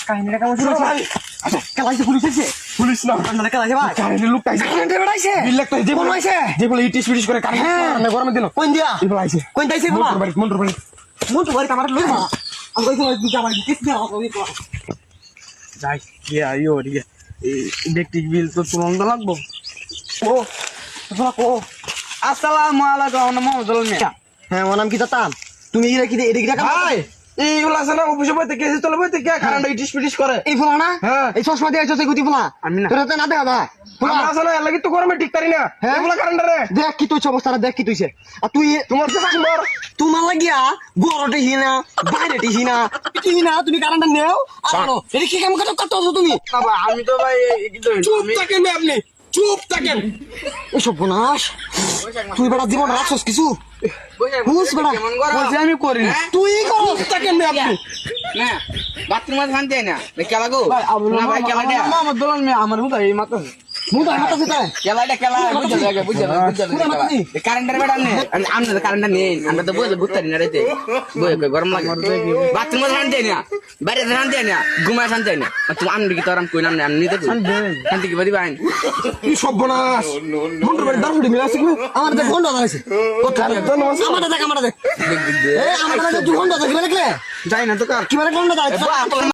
কাহিনীটা কেমন শুরু আচ্ছা কেলাইছে পুলিশ এসে পুলিশ না আপনারা কেলাইছে ভাই কাহিনীর লোকটা আইছে কারেন্টে বেড়াইছে বিল্লাকটা যে বল আইছে যে বলে ইটিস ফিটিস করে কারেন্ট গরমে দিন কোন দিয়া এই বল আইছে কোন দাইছে বল মন্টর বাড়ি আমার লই না আমি কইছি দিকে আমার কিস দিয়া হবে যাই ইয়া ইও রিয়া ইলেকট্রিক বিল তো তুলন লাগবো ও তোরা কো আসসালামু আলাইকুম মোহাম্মদুল মিয়া হ্যাঁ ওর নাম কি তাতাম তুমি এদিকে ভাই এইগুলো আছে না অফিসে বইতে কেসে চলে বইতে কে কারেন্ট ইটিস ফিটিস করে এই ফুলা না এই চশমা দিয়ে আইছো গুতি ফুলা আমি না তোরা তো না দেখা ভাই ফুলা আছে না লাগি তো গরমে ঠিক পারি না এগুলা কারেন্ট রে দেখ কি তুই অবস্থাটা দেখ কি তুইছে আর তুই তোমার তো সামর তোমার লাগিয়া গরমে হিনা বাইরে হিনা কি না তুমি কারেন্ট নেও আর এর কি কাম করতে তুমি বাবা আমি তো ভাই চুপ থাকেন আপনি চুপ থাকেন এসব বনাস তুই বড় জীবন রাখছস কিছু বুঝ বড় বলছি আমি করি না তুই চুপ থাকেন আপনি না বাথরুমে ধান দেয় না কেলা গো না ভাই কেলা দেয়া আমার দোলন মে আমার হুদা এই মাথা মুদা মাথা সেটা কেলা বুঝা কারেন্টের বেড়া নে আমরা তো কারেন্ট নেই আমরা তো বুঝতে না রেতে বই গরম লাগে বাথরুমে ধান দেয় না বাইরে ধান দেয় না ঘুমায় ধান দেয় না তুমি আমি কি তোরাম কই নাম না আমি নিতে শান্তি কি বলি ভাই কি সর্বনাশ মন্ডর বাড়ি দারুড়ি মিলাছে আমার দেখ গন্ডা আছে আমার দেখ এই আমার দেখ তুই গন্ডা দেখলে যাই না তো কার কি মানে গন্ডা